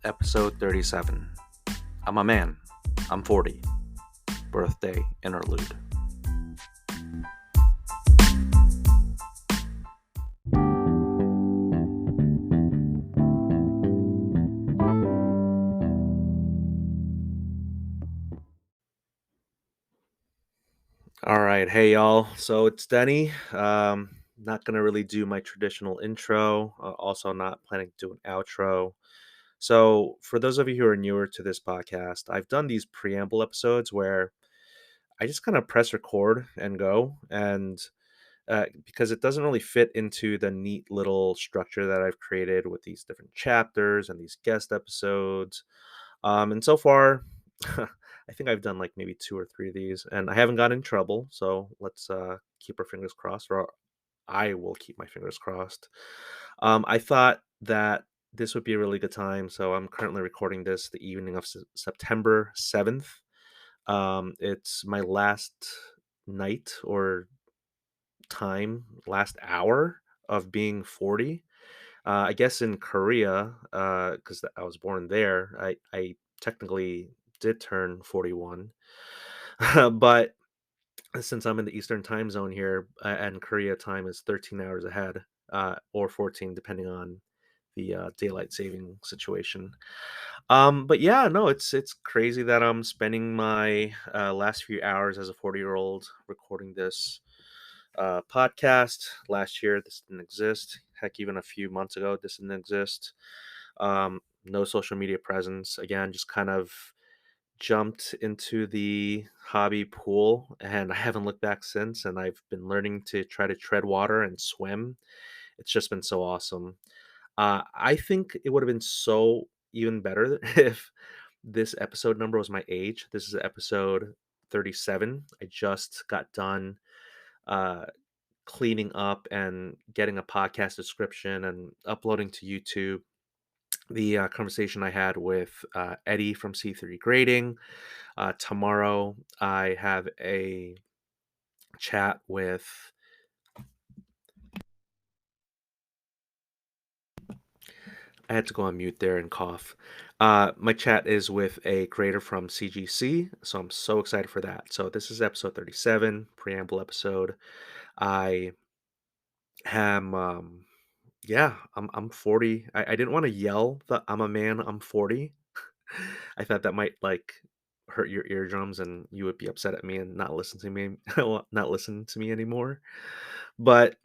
Episode 37. I'm a man. I'm 40. Birthday Interlude. All right. Hey, y'all. So it's Denny. Not going to really do my traditional intro. Also, not planning to do an outro. So, for those of you who are newer to this podcast, I've done these preamble episodes where I just kind of press record and go. And because it doesn't really fit into the neat little structure that I've created with these different chapters and these guest episodes. And so far, I think I've done like maybe two or three of these, and I haven't gotten in trouble. So let's keep our fingers crossed, or I will keep my fingers crossed. I thought that this would be a really good time. So I'm currently recording this the evening of September 7th. It's my last night or last hour of being 40. I guess in Korea, because I was born there, I technically did turn 41. But since I'm in the Eastern time zone here, and Korea time is 13 hours ahead, or 14, depending on the daylight saving situation. But yeah, no, it's crazy that I'm spending my last few hours as a 40-year-old recording this podcast. Last year, this didn't exist. Heck, even a few months ago, this didn't exist. No social media presence. Again, just kind of jumped into the hobby pool, and I haven't looked back since. And I've been learning to try to tread water and swim. It's just been so awesome. I think it would have been so even better if this episode number was my age. This is episode 37. I just got done uh, cleaning up and getting a podcast description and uploading to YouTube the conversation I had with Eddie from C3 Grading. Tomorrow, I have a chat with. I had to go on mute there and cough. My chat is with a creator from CGC, so I'm so excited for that. So this is episode 37, preamble episode. I am Yeah, I'm 40. I didn't want to yell that I'm a man, I'm 40. I thought that might like hurt your eardrums and you would be upset at me and not listen to me not listen to me anymore. But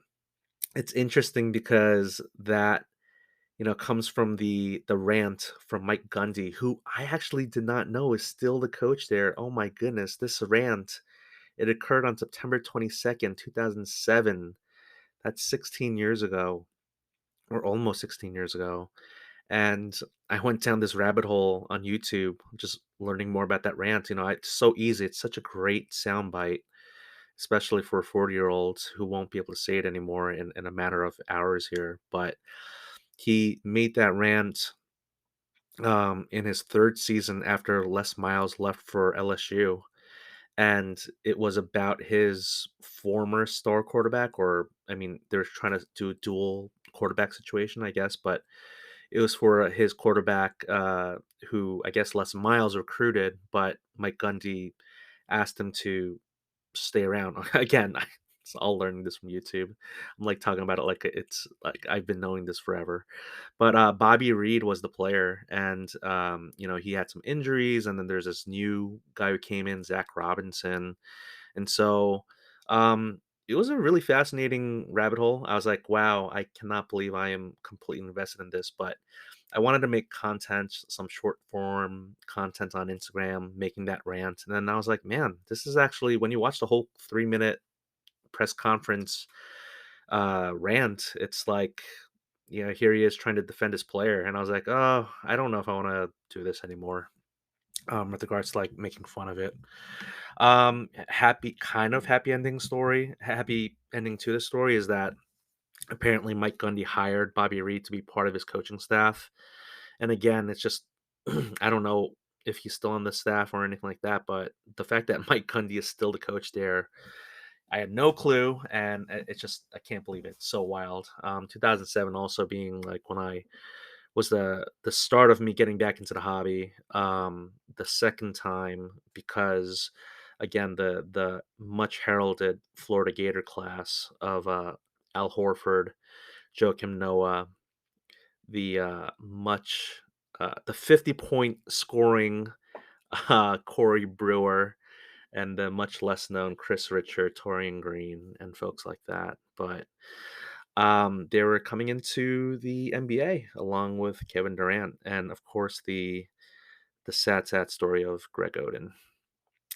it's interesting because that comes from the rant from Mike Gundy, who I actually did not know is still the coach there. Oh my goodness, this rant, it occurred on September 22nd, 2007. That's 16 years ago, or almost 16 years ago. And I went down this rabbit hole on YouTube, just learning more about that rant. It's so easy. It's such a great soundbite, especially for 40-year-olds who won't be able to say it anymore in a matter of hours here. But he made that rant in his third season after Les Miles left for LSU. And it was about his former star quarterback, or I mean, they're trying to do a dual quarterback situation, I guess, but it was for his quarterback, who I guess Les Miles recruited, but Mike Gundy asked him to stay around. Again, it's all learning this from YouTube. I'm like talking about it like it's like I've been knowing this forever. But Bobby Reed was the player, and he had some injuries, and then there's this new guy who came in, Zach Robinson, and so it was a really fascinating rabbit hole. I was like, wow, I cannot believe I am completely invested in this, but I wanted to make content, some short form content on Instagram, making that rant. And then I was like, man, this is actually, when you watch the whole 3 minute press conference rant, it's like, here he is trying to defend his player. And I was like, oh, I don't know if I want to do this anymore. With regards to like making fun of it. Happy ending story. Happy ending to the story is that apparently Mike Gundy hired Bobby Reed to be part of his coaching staff. And again, it's just I don't know if he's still on the staff or anything like that, but the fact that Mike Gundy is still the coach there, I had no clue, and it's just I can't believe it. It's so wild. 2007 also being like when I was the start of me getting back into the hobby. The second time because again the much heralded Florida Gator class of Al Horford, Joakim Noah, the 50-point scoring Corey Brewer, and the much less known Chris Richard, Torian Green, and folks like that. But they were coming into the NBA along with Kevin Durant, and of course the sad story of Greg Oden.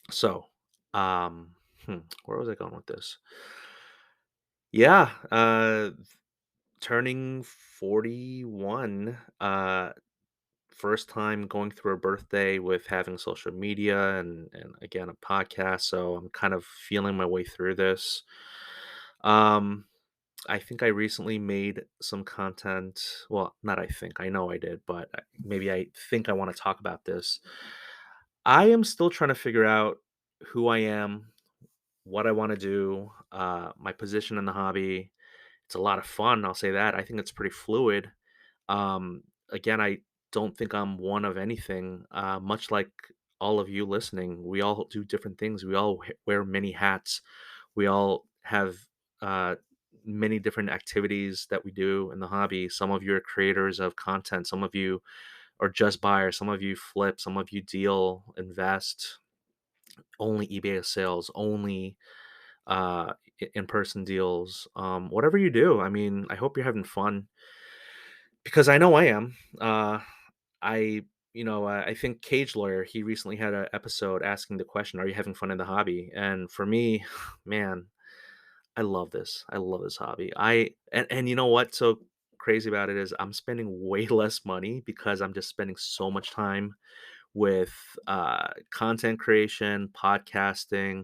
So, where was I going with this? Yeah, turning 41. First time going through a birthday with having social media and again a podcast, so I'm kind of feeling my way through this. Um, I think I recently made some content. Well, not I think, I know I did, but maybe I think I want to talk about this. I am still trying to figure out who I am, what I want to do, my position in the hobby. It's a lot of fun, I'll say that. I think it's pretty fluid. Again, I don't think I'm one of anything. Much like all of you listening, we all do different things. We all wear many hats. We all have uh, many different activities that we do in the hobby. Some of you are creators of content. Some of you are just buyers. Some of you flip. Some of you deal, invest, only eBay sales, only in-person deals. Whatever you do, I mean, I hope you're having fun because I know I am. I I think Cage Lawyer, he recently had an episode asking the question, "Are you having fun in the hobby?" And for me, man, I love this. I love this hobby. And you know what's so crazy about it is I'm spending way less money because I'm just spending so much time with content creation, podcasting.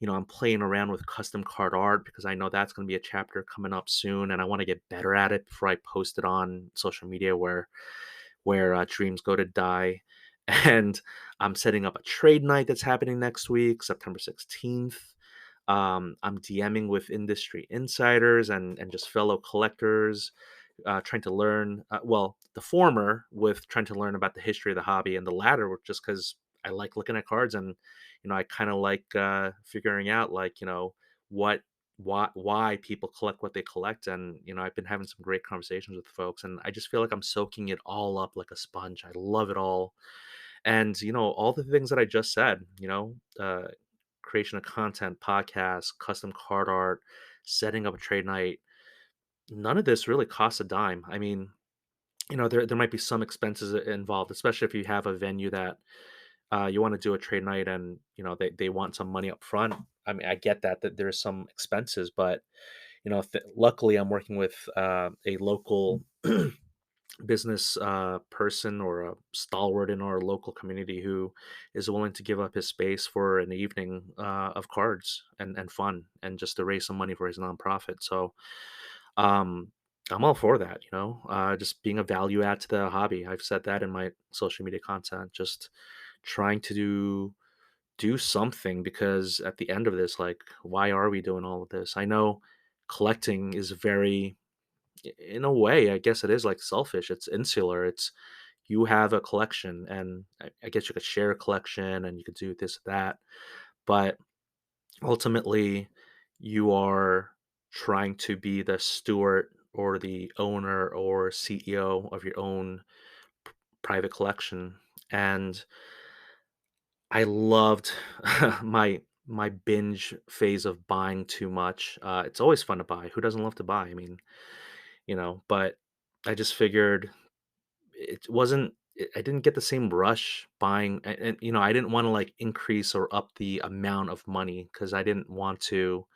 I'm playing around with custom card art because I know that's going to be a chapter coming up soon, and I want to get better at it before I post it on social media where dreams go to die. And I'm setting up a trade night that's happening next week, September 16th. I'm DMing with industry insiders and just fellow collectors, trying to learn. Well, the former with trying to learn about the history of the hobby, and the latter just because I like looking at cards and I kind of like figuring out like what why people collect what they collect, and I've been having some great conversations with folks, and I just feel like I'm soaking it all up like a sponge. I love it all, and all the things that I just said. Creation of content, podcasts, custom card art, setting up a trade night. None of this really costs a dime. I mean, there might be some expenses involved, especially if you have a venue that you want to do a trade night and they want some money up front. I mean, I get that there's some expenses, but luckily I'm working with a local business person or a stalwart in our local community who is willing to give up his space for an evening of cards and fun and just to raise some money for his nonprofit. So um, I'm all for that, just being a value add to the hobby. I've said that in my social media content, just trying to do something because at the end of this, like, why are we doing all of this? I know collecting is very, in a way, I guess it is like selfish. It's insular. It's you have a collection, and I guess you could share a collection and you could do this, that. But ultimately, you are trying to be the steward or the owner or CEO of your own private collection. And I loved my binge phase of buying too much. It's always fun to buy. Who doesn't love to buy? I mean, but I just figured it wasn't. I didn't get the same rush buying, and I didn't want to like increase or up the amount of money because I didn't want to.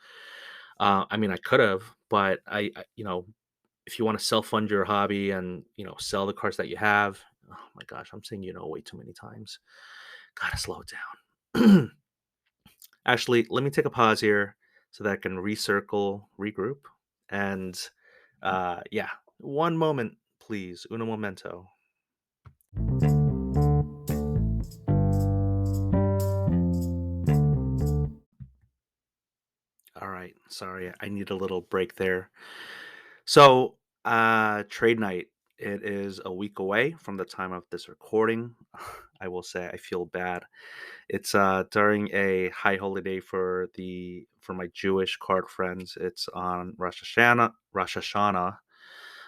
I mean, I could have, but if you want to self fund your hobby and sell the cards that you have, oh my gosh, I'm saying way too many times. Gotta slow it down. Actually, let me take a pause here so that I can recircle, regroup, and yeah, one moment, please. Uno momento. All right, sorry, I need a little break there. So, trade night. It is a week away from the time of this recording. I will say I feel bad. It's during a high holiday for my Jewish card friends. It's on Rosh Hashanah,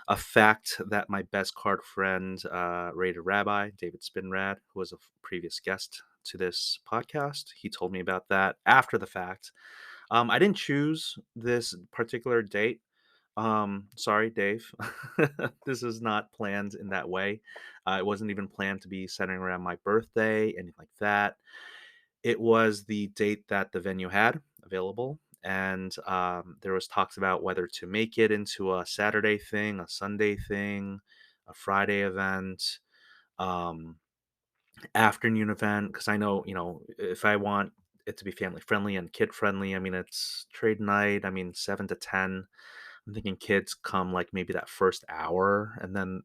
a fact that my best card friend, Rated Rabbi David Spinrad, who was a previous guest to this podcast, he told me about that after the fact. I didn't choose this particular date. Sorry, Dave. This is not planned in that way. It wasn't even planned to be centering around my birthday, anything like that. It was the date that the venue had available, and there was talks about whether to make it into a Saturday thing, a Sunday thing, a Friday event, um, afternoon event. Because I know, if I want it to be family friendly and kid friendly, I mean, it's trade night. I mean, 7 to 10. I'm thinking kids come like maybe that first hour, and then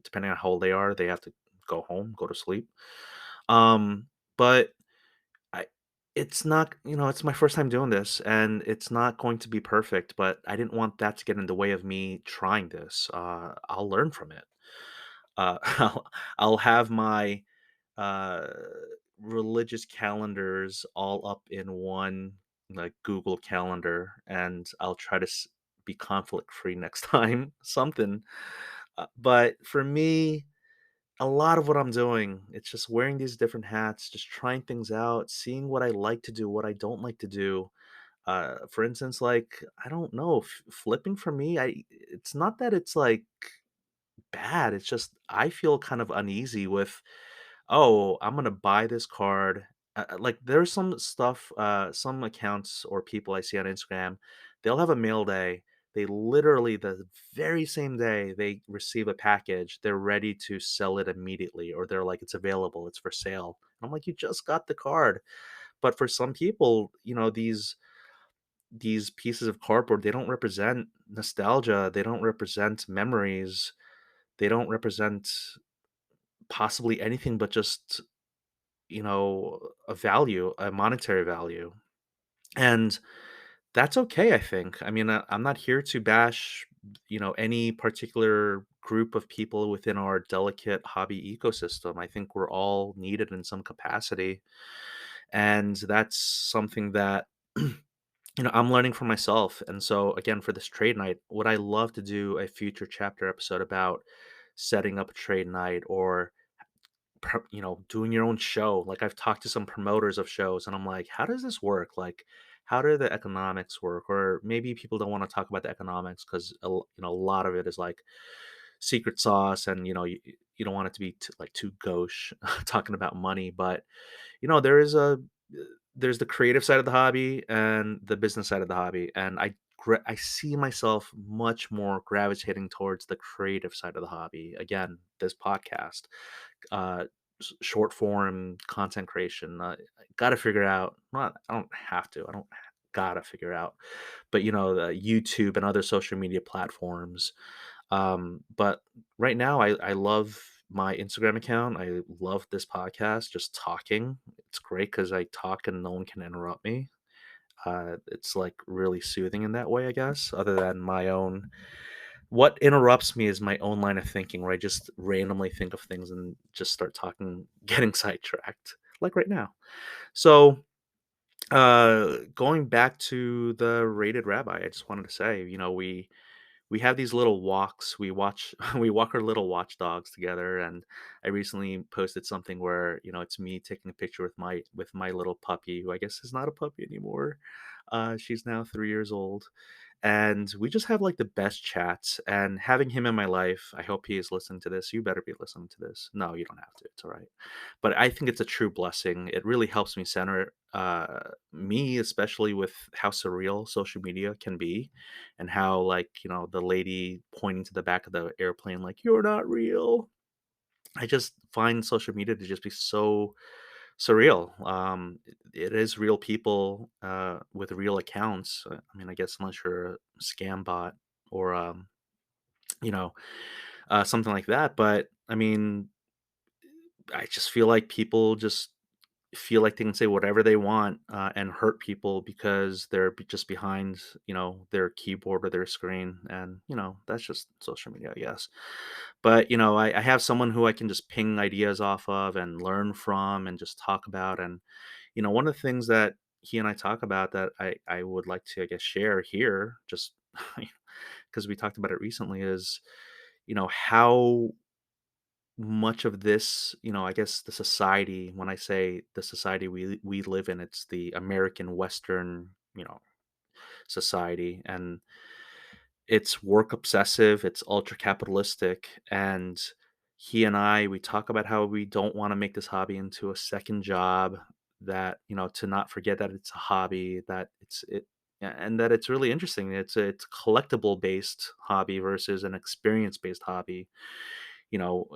depending on how old they are, they have to go home, go to sleep. But I it's not, it's my first time doing this, and it's not going to be perfect, but I didn't want that to get in the way of me trying this. I'll learn from it. I'll have my uh, religious calendars all up in one like Google Calendar, and I'll try to be conflict free next time. Something, but for me, a lot of what I'm doing, it's just wearing these different hats, just trying things out, seeing what I like to do, what I don't like to do. For instance, like I don't know, flipping for me, it's not that it's like bad. It's just I feel kind of uneasy with, oh, I'm gonna buy this card. Like there's some stuff, some accounts or people I see on Instagram, they'll have a mail day. They literally the very same day they receive a package, they're ready to sell it immediately, or they're like, it's available, it's for sale. I'm like, you just got the card. But for some people, these pieces of cardboard, they don't represent nostalgia, they don't represent memories, they don't represent possibly anything but just, a value, a monetary value. And that's okay, I think. I mean, I'm not here to bash, any particular group of people within our delicate hobby ecosystem. I think we're all needed in some capacity. And that's something that, I'm learning for myself. And so, again, for this trade night, would I love to do a future chapter episode about setting up a trade night, or doing your own show. Like I've talked to some promoters of shows, and I'm like, how does this work? Like, how do the economics work? Or maybe people don't want to talk about the economics because a lot of it is like secret sauce, and you don't want it to be like too gauche talking about money. But there is there's the creative side of the hobby and the business side of the hobby, and I see myself much more gravitating towards the creative side of the hobby. Again, this podcast, uh, short form content creation. I gotta figure out. Not, I don't have to. I don't gotta figure out. But the YouTube and other social media platforms. But right now, I love my Instagram account. I love this podcast. Just talking. It's great because I talk and no one can interrupt me. It's like really soothing in that way, I guess. Other than my own, what interrupts me is my own line of thinking, where I just randomly think of things and just start talking, getting sidetracked, like right now. So, going back to the Rated Rabbi, I just wanted to say, we have these little walks. We watch we walk our little watchdogs together, and I recently posted something where it's me taking a picture with my little puppy, who I guess is not a puppy anymore. She's now 3 years old, and we just have like the best chats. And having him in my life, I hope he is listening to this. You better be listening to this. No, you don't have to, it's all right. But I think it's a true blessing. It really helps me center me, especially with how surreal social media can be, and how, like, the lady pointing to the back of the airplane like, you're not real. I just find social media to just be so surreal. It is real people with real accounts. I mean, I guess unless you're a scam bot, or you know, something like that. But I mean, I just feel like people just feel like they can say whatever they want and hurt people because they're just behind, their keyboard or their screen, and that's just social media, I guess. But I have someone who I can just ping ideas off of and learn from and just talk about. And one of the things that he and I talk about that I would like to, I guess, share here, just because we talked about it recently, is how much of this, I guess the society, when I say the society we live in, it's the American Western, society, and it's work obsessive, it's ultra capitalistic, and he and we talk about how we don't want to make this hobby into a second job, that, to not forget that it's a hobby, that and that it's really interesting. It's collectible based hobby versus an experience based hobby.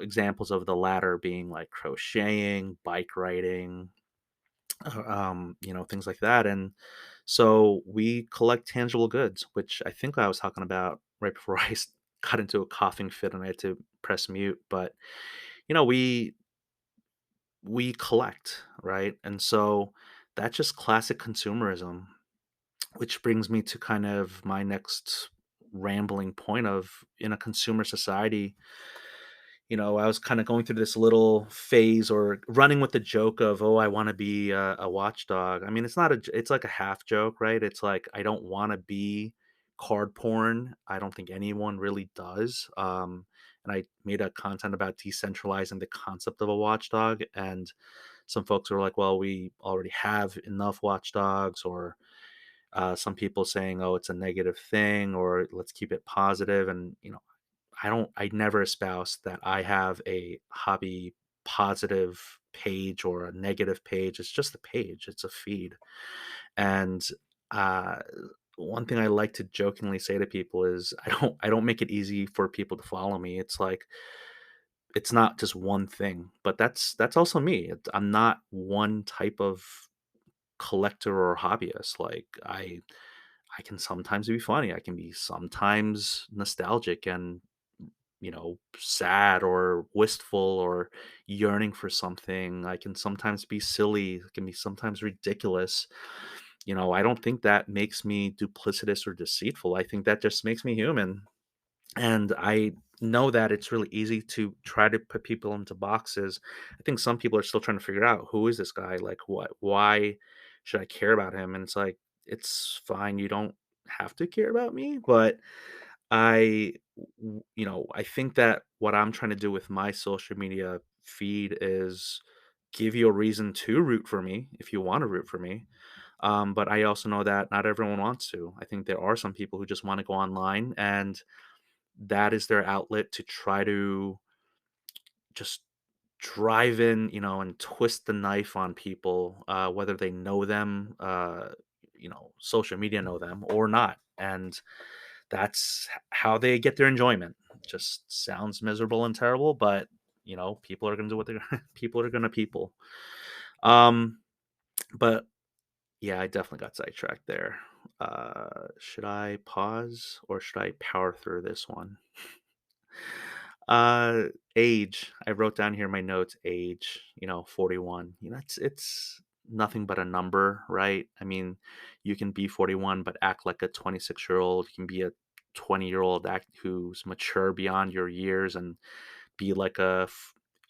Examples of the latter being like crocheting, bike riding, things like that. And so we collect tangible goods, which I think I was talking about right before got into a coughing fit and I had to press mute. But we collect, right? And so that's just classic consumerism, which brings me to kind of my next rambling point of, in a consumer society, I was kind of going through this little phase, or running with the joke of, oh, I want to be a watchdog. I mean, it's not it's like a half joke, right? It's like, I don't want to be card porn. I don't think anyone really does. And I made a content about decentralizing the concept of a watchdog. And some folks were like, well, we already have enough watchdogs, or some people saying, oh, it's a negative thing, or let's keep it positive. And, I never espouse that I have a hobby positive page or a negative page. It's just a page, it's a feed. And uh, one thing I like to jokingly say to people is, I don't make it easy for people to follow me. It's like, it's not just one thing, but that's also me. I'm not one type of collector or hobbyist. Like, I can sometimes be funny. I can be sometimes nostalgic and, sad or wistful or yearning for something. I can sometimes be silly. It can be sometimes ridiculous. I don't think that makes me duplicitous or deceitful. I think that just makes me human. And I know that it's really easy to try to put people into boxes. I think some people are still trying to figure out, who is this guy? Like, why should I care about him? And it's like, it's fine. You don't have to care about me, but I think that what I'm trying to do with my social media feed is give you a reason to root for me if you want to root for me. But I also know that not everyone wants to. I think there are some people who just want to go online, and that is their outlet to try to just drive in, and twist the knife on people, whether they know them, social media know them or not. And that's how they get their enjoyment. Just sounds miserable and terrible, but people are gonna do what they're people are gonna people. Um, but yeah, I definitely got sidetracked there. Should I pause or should I power through this one? Uh, age. I wrote down here in my notes, age, 41. It's nothing but a number, right? I mean, you can be 41 but act like a 26-year-old. You can be a 20-year-old act who's mature beyond your years and be like a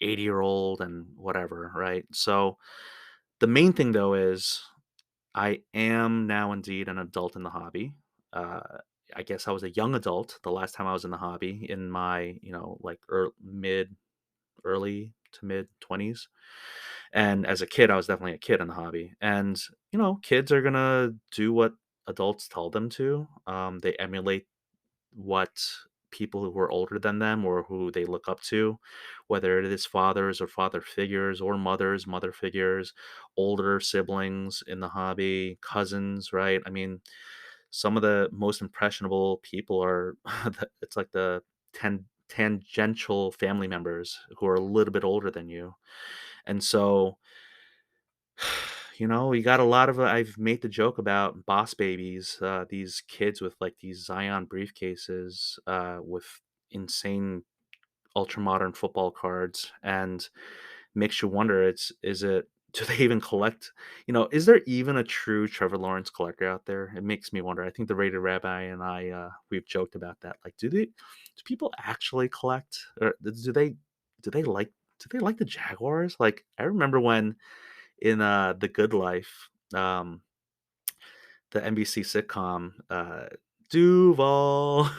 80-year-old and whatever, right? So the main thing though is, I am now indeed an adult in the hobby. Uh, I guess I was a young adult the last time I was in the hobby, in my, like early to mid 20s. And as a kid, I was definitely a kid in the hobby. And, kids are going to do what adults tell them to. They emulate what people who are older than them or who they look up to, whether it is fathers or father figures, or mothers, mother figures, older siblings in the hobby, cousins, right? I mean, some of the most impressionable people are it's like the tangential family members who are a little bit older than you. And so, we got a lot of, I've made the joke about boss babies, these kids with like these Zion briefcases, with insane ultra modern football cards, and makes you wonder, is it do they even collect? Is there even a true Trevor Lawrence collector out there? It makes me wonder. I think the Rated Rabbi and I, we've joked about that. Like, do people actually collect, or do they like do they like the Jaguars? Like, I remember when in The Good Life, the NBC sitcom, Duval.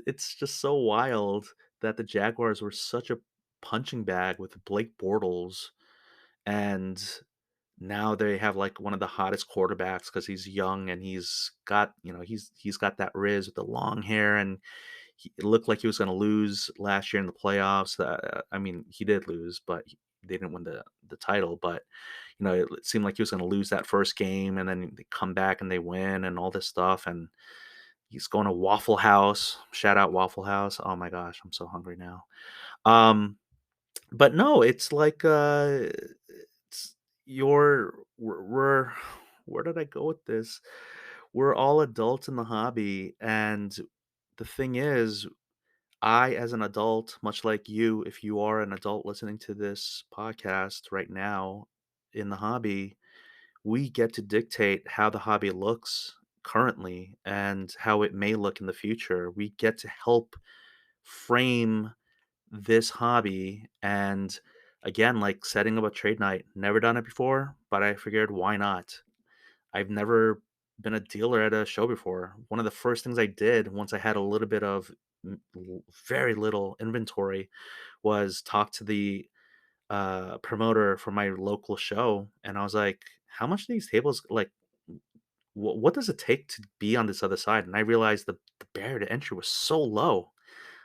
It's just so wild that the Jaguars were such a punching bag with Blake Bortles, and now they have like one of the hottest quarterbacks because he's young and he's got that riz with the long hair, and it looked like he was going to lose last year in the playoffs. I mean, he did lose, but they didn't win the title. But it seemed like he was going to lose that first game, and then they come back and they win, and all this stuff. And he's going to Waffle House. Shout out Waffle House. Oh my gosh, I'm so hungry now. Um, but no, it's like it's we're where did I go with this? We're all adults in the hobby, and the thing is, I, as an adult, much like you, if you are an adult listening to this podcast right now in the hobby, we get to dictate how the hobby looks currently and how it may look in the future. We get to help frame this hobby. And again, like setting up a trade night, never done it before, but I figured why not? I've never been a dealer at a show before. One of the first things I did once I had a little bit of very little inventory was talk to the promoter for my local show, and I was like, "How much do these tables like? What does it take to be on this other side?" And I realized the barrier to entry was so low.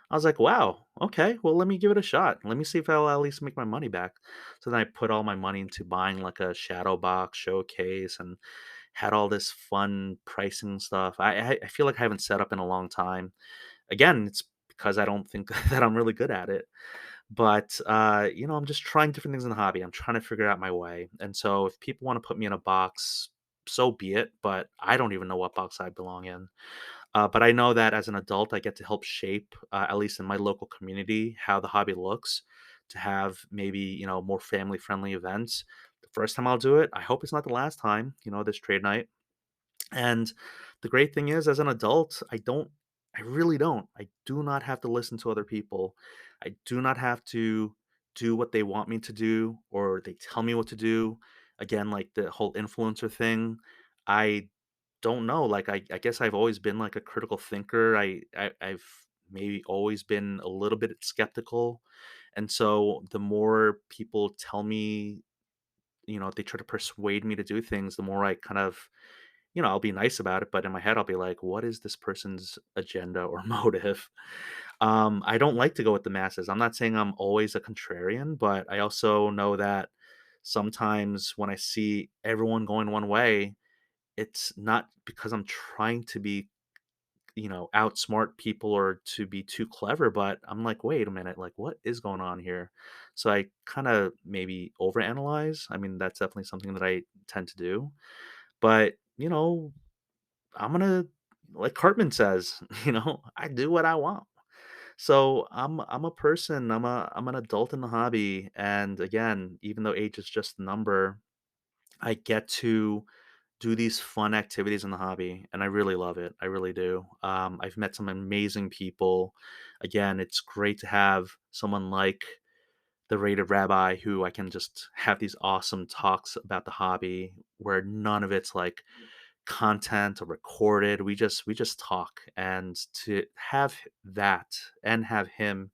I was like, "Wow, okay, well, let me give it a shot. Let me see if I'll at least make my money back." So then I put all my money into buying like a shadow box showcase and had all this fun pricing stuff. I feel like I haven't set up in a long time. Again, it's because I don't think that I'm really good at it. But I'm just trying different things in the hobby. I'm trying to figure out my way. And so if people want to put me in a box, so be it. But I don't even know what box I belong in. But I know that as an adult, I get to help shape, at least in my local community, how the hobby looks. To have maybe more family friendly events. The first time I'll do it, I hope it's not the last time. This trade night. And the great thing is, as an adult, I really don't. I do not have to listen to other people. I do not have to do what they want me to do or they tell me what to do. Again, like the whole influencer thing, I don't know. Like, I guess I've always been like a critical thinker. I've maybe always been a little bit skeptical. And so the more people tell me, they try to persuade me to do things, the more I kind of I'll be nice about it, but in my head, I'll be like, what is this person's agenda or motive? I don't like to go with the masses. I'm not saying I'm always a contrarian, but I also know that sometimes when I see everyone going one way, it's not because I'm trying to be, outsmart people or to be too clever, but I'm like, wait a minute, like, what is going on here? So I kind of maybe overanalyze. I mean, that's definitely something that I tend to do. But, I'm gonna like Cartman says, I do what I want. So I'm a person, I'm an adult in the hobby. And again, even though age is just a number, I get to do these fun activities in the hobby and I really love it. I really do. I've met some amazing people. Again, it's great to have someone like the Rated Rabbi who I can just have these awesome talks about the hobby where none of it's like content or recorded. We just talk, and to have that and have him,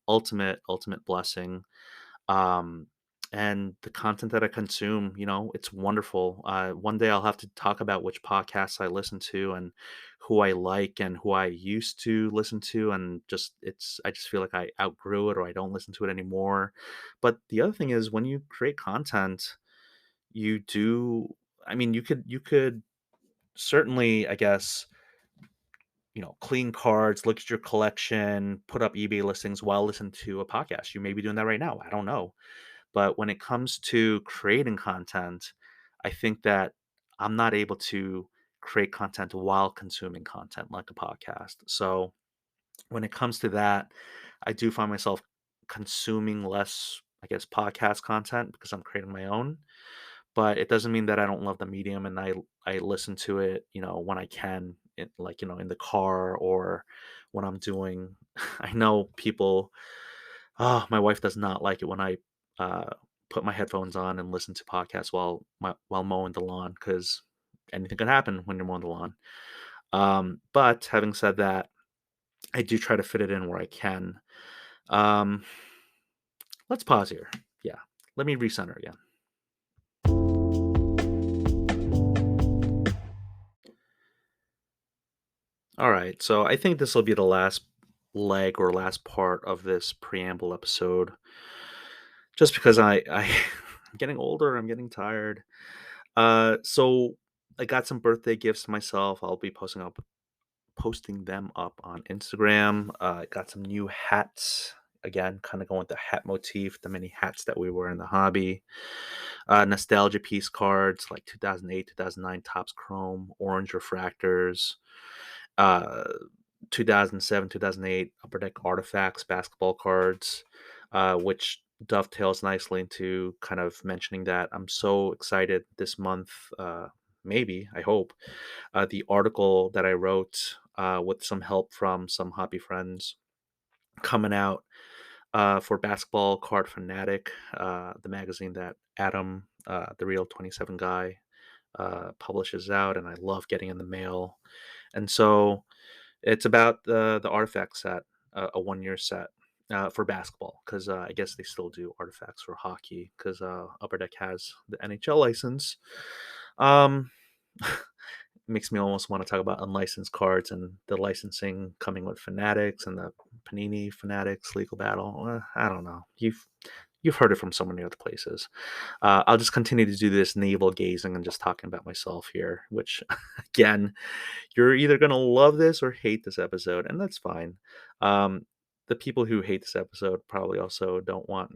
ultimate blessing. Um and the content that I consume, it's wonderful. One day I'll have to talk about which podcasts I listen to and who I like and who I used to listen to, and I just feel like I outgrew it or I don't listen to it anymore. But the other thing is when you create content, you do I mean you could certainly, I guess, clean cards, look at your collection, put up eBay listings while listening to a podcast. You may be doing that right now. I don't know. But when it comes to creating content, I think that I'm not able to create content while consuming content like a podcast. So when it comes to that, I do find myself consuming less, I guess, podcast content because I'm creating my own. But it doesn't mean that I don't love the medium, and I listen to it, when I can, like, in the car or when I'm doing. I know people. Oh, my wife does not like it when I uh, put my headphones on and listen to podcasts while mowing the lawn because anything could happen when you're mowing the lawn. But having said that, I do try to fit it in where I can. Um, let's pause here. Yeah, let me recenter again. All right, so I think this will be the last leg or last part of this preamble episode, just because I'm getting older, I'm getting tired. So I got some birthday gifts to myself. I'll be posting them up on Instagram. Got some new hats. Again, kind of going with the hat motif, the many hats that we wear in the hobby. Nostalgia piece cards like 2008, 2009 Topps Chrome, orange refractors, uh, 2007, 2008 Upper Deck Artifacts basketball cards, which dovetails nicely into kind of mentioning that I'm so excited this month. Maybe, I hope, the article that I wrote with some help from some hobby friends coming out for Basketball Card Fanatic, the magazine that Adam, the real 27 guy, publishes out, and I love getting in the mail. And so it's about the artifact set, a 1 year set. For basketball, because I guess they still do artifacts for hockey, because Upper Deck has the NHL license. Um, Makes me almost want to talk about unlicensed cards and the licensing coming with Fanatics and the Panini Fanatics legal battle. I don't know. You've heard it from so many other places. I'll just continue to do this navel gazing and just talking about myself here, which again, you're either gonna love this or hate this episode, and that's fine. Um, the people who hate this episode probably also don't want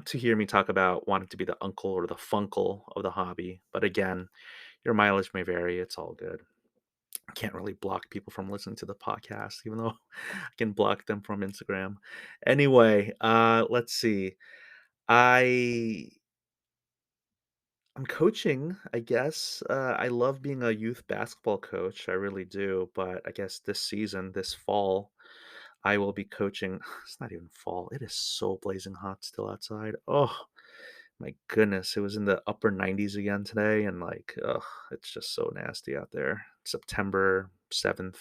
to hear me talk about wanting to be the uncle or the funkle of the hobby. But again, your mileage may vary. It's all good. I can't really block people from listening to the podcast, even though I can block them from Instagram. Anyway, let's see. I I'm coaching, I guess. I love being a youth basketball coach. I really do. But I guess this season, this fall, I will be coaching. It's not even fall. It is so blazing hot still outside. Oh my goodness. It was in the upper 90s again today. And like, it's just so nasty out there. September 7th.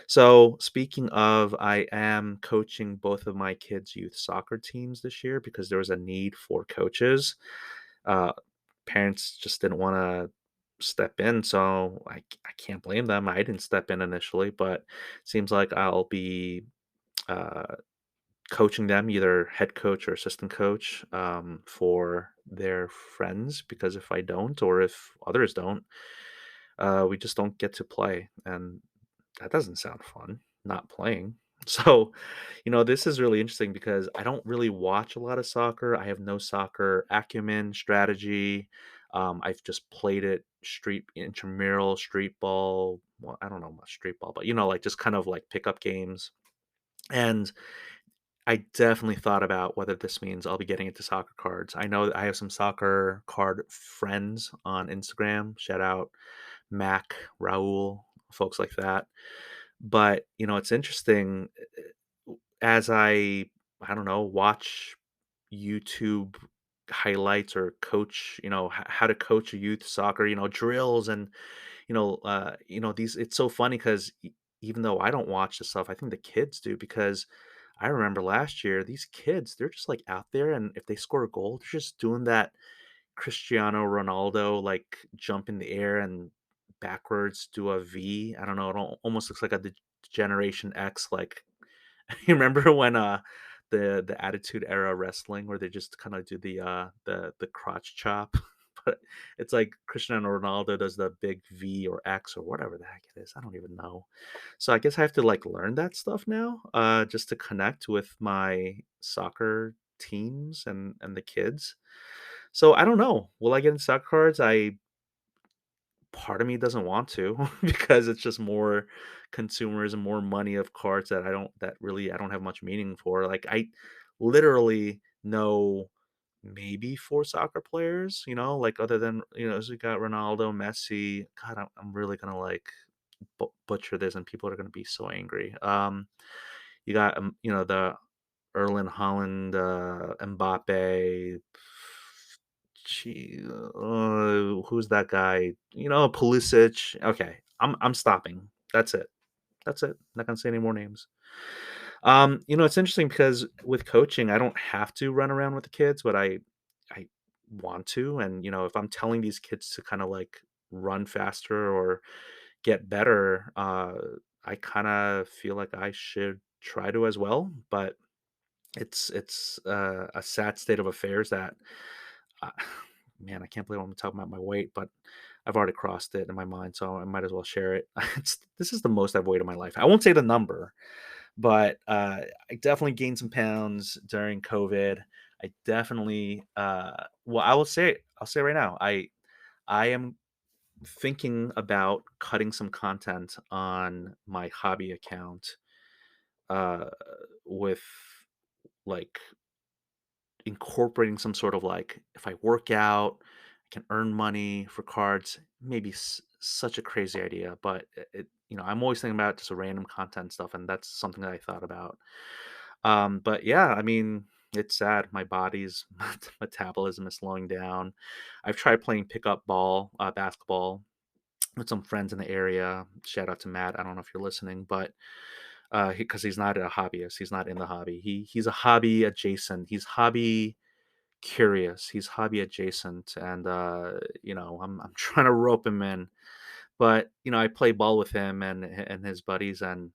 So, speaking of, I am coaching both of my kids' youth soccer teams this year because there was a need for coaches. Uh, Parents just didn't want to step in, so I can't blame them. I didn't step in initially, but seems like I'll be uh, coaching them, either head coach or assistant coach, for their friends. Because if I don't, or if others don't, we just don't get to play, and that doesn't sound fun, not playing. So, this is really interesting because I don't really watch a lot of soccer. I have no soccer acumen, strategy. I've just played it street intramural, street ball. Well, I don't know much street ball, but like just kind of like pickup games. And I definitely thought about whether this means I'll be getting into soccer cards. I know that I have some soccer card friends on Instagram. Shout out Mac, Raul, folks like that. But, it's interesting, as I don't know, watch YouTube highlights or coach, how to coach a youth soccer, drills and, these it's so funny because even though I don't watch the stuff, I think the kids do because I remember last year, these kids, they're just like out there and if they score a goal, they're just doing that Cristiano Ronaldo, like, jump in the air and backwards do a V. I don't know, almost looks like a Generation X, like you remember when, the Attitude Era wrestling where they just kinda do the crotch chop? But it's like Cristiano Ronaldo does the big V or X or whatever the heck it is, I don't even know. So I guess I have to, like, learn that stuff now, just to connect with my soccer teams and the kids. So I don't know. Will I get into stock cards? I Part of me doesn't want to because it's just more consumerism, more money of cards that I don't have much meaning for. Like I literally know maybe 4 soccer players, like, other than, so we got Ronaldo, Messi. God, I'm really gonna, like, butcher this, and people are gonna be so angry. You got, the Erling Haaland, Mbappe, who's that guy? Pulisic. Okay, I'm stopping. That's it. That's it. Not gonna say any more names. It's interesting because with coaching, I don't have to run around with the kids, but I want to. And if I'm telling these kids to kind of like run faster or get better, I kind of feel like I should try to as well. But it's a sad state of affairs that, uh, man, I can't believe I'm talking about my weight, but I've already crossed it in my mind, so I might as well share it. This is the most I've weighed in my life. I won't say the number, but, I definitely gained some pounds during COVID. I definitely, well, I'll say right now, I am thinking about cutting some content on my hobby account, uh, with, like, incorporating some sort of, like, if I work out, I can earn money for cards. Maybe such a crazy idea, but I'm always thinking about just a random content stuff, and that's something that I thought about. But yeah, I mean, it's sad. My body's metabolism is slowing down. I've tried playing pickup basketball with some friends in the area. Shout out to Matt. I don't know if you're listening, but because he's not a hobbyist, he's not in the hobby. He's a hobby adjacent. He's hobby curious. He's hobby adjacent, and I'm trying to rope him in. But I play ball with him and his buddies, and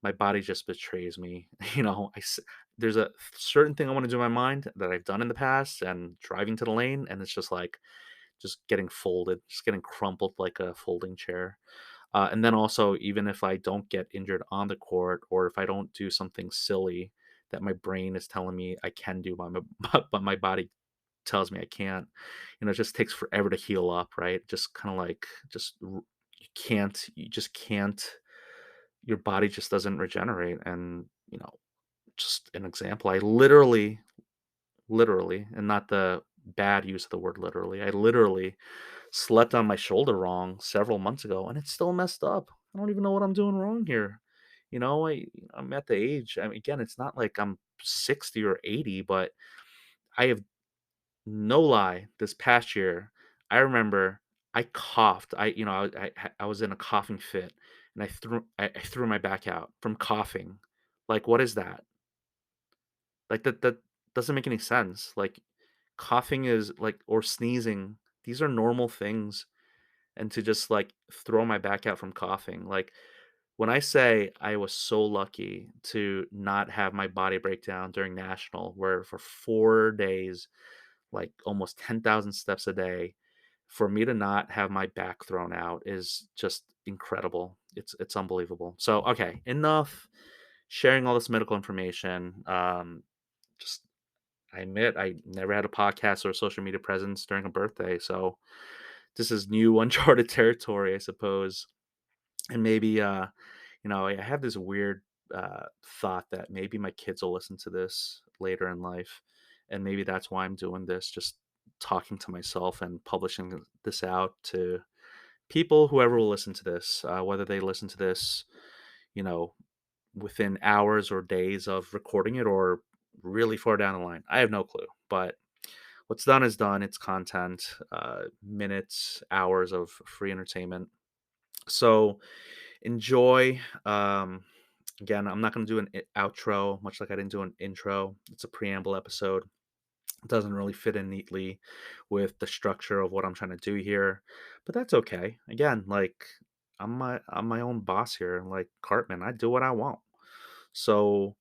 my body just betrays me. There's a certain thing I want to do in my mind that I've done in the past, and driving to the lane, and it's just like just getting folded, just getting crumpled like a folding chair. And then also, even if I don't get injured on the court, or if I don't do something silly that my brain is telling me I can do, but my body tells me I can't. It just takes forever to heal up, right? Just kind of like you just can't. Your body just doesn't regenerate, and just an example. I literally, and not the bad use of the word literally. I literally slept on my shoulder wrong several months ago, and it's still messed up. I don't even know what I'm doing wrong here. I'm at the age. I mean, again, it's not like I'm 60 or 80, but I have no lie, this past year, I remember I coughed. I was in a coughing fit, and I threw my back out from coughing. Like, what is that? Like, that doesn't make any sense. Like, coughing is like, or sneezing, these are normal things, and to just, like, throw my back out from coughing, like, when I say I was so lucky to not have my body break down during national, where for 4 days, like, almost 10,000 steps a day, for me to not have my back thrown out is just incredible. It's unbelievable. So, okay, enough sharing all this medical information. Just I admit I never had a podcast or a social media presence during a birthday, so this is new uncharted territory, I suppose. And maybe I have this weird thought that maybe my kids will listen to this later in life, and maybe that's why I'm doing this, just talking to myself and publishing this out to people, whoever will listen to this, whether they listen to this, you know, within hours or days of recording it, or really far down the line. I have no clue, but what's done is done. It's content, minutes, hours of free entertainment. So enjoy. Again, I'm not going to do an outro, much like I didn't do an intro. It's a preamble episode. It doesn't really fit in neatly with the structure of what I'm trying to do here, but that's okay. Again, like, I'm my own boss here. Like Cartman, I do what I want. So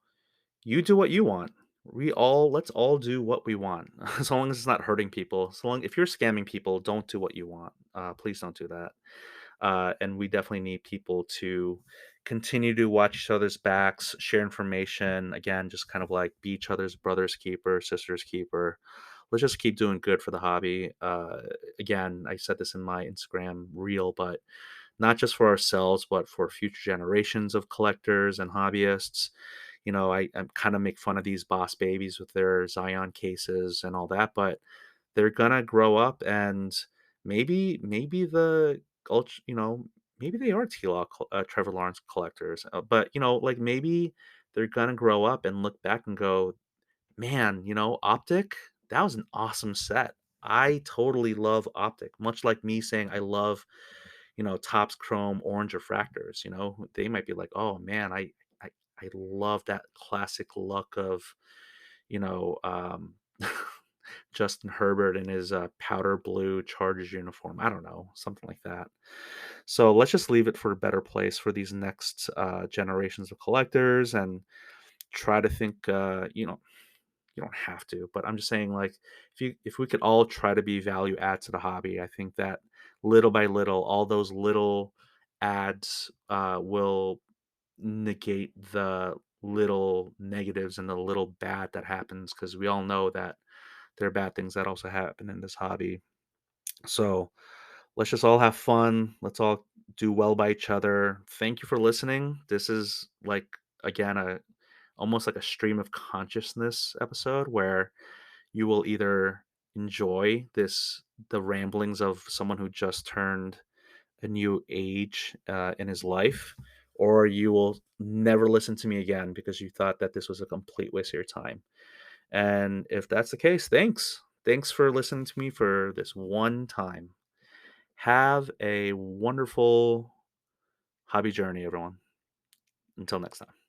you do what you want. Let's all do what we want, as long as it's not hurting people. So long, if you're scamming people, don't do what you want. Please don't do that. And we definitely need people to continue to watch each other's backs, share information. Again, just kind of like be each other's brother's keeper, sister's keeper. Let's just keep doing good for the hobby. Again, I said this in my Instagram reel, but not just for ourselves, but for future generations of collectors and hobbyists. I kind of make fun of these Boss babies with their Zion cases and all that, but they're gonna grow up and maybe the ult maybe they are Trevor Lawrence collectors, but, like, maybe they're gonna grow up and look back and go, "Man, Optic, that was an awesome set. I totally love Optic." Much like me saying I love, Topps Chrome Orange Refractors, they might be like, "Oh, man, I I love that classic look of, you know, Justin Herbert in his, powder blue Chargers uniform." I don't know, something like that. So let's just leave it for a better place for these next, generations of collectors and try to think, you don't have to, but I'm just saying, like, if we could all try to be value add to the hobby, I think that little by little, all those little ads, will negate the little negatives and the little bad that happens because we all know that there are bad things that also happen in this hobby. So let's just all have fun. Let's all do well by each other. Thank you for listening. This is like, again, a almost like a stream of consciousness episode where you will either enjoy the ramblings of someone who just turned a new age in his life, or you will never listen to me again because you thought that this was a complete waste of your time. And if that's the case, thanks for listening to me for this one time. Have a wonderful hobby journey, everyone. Until next time.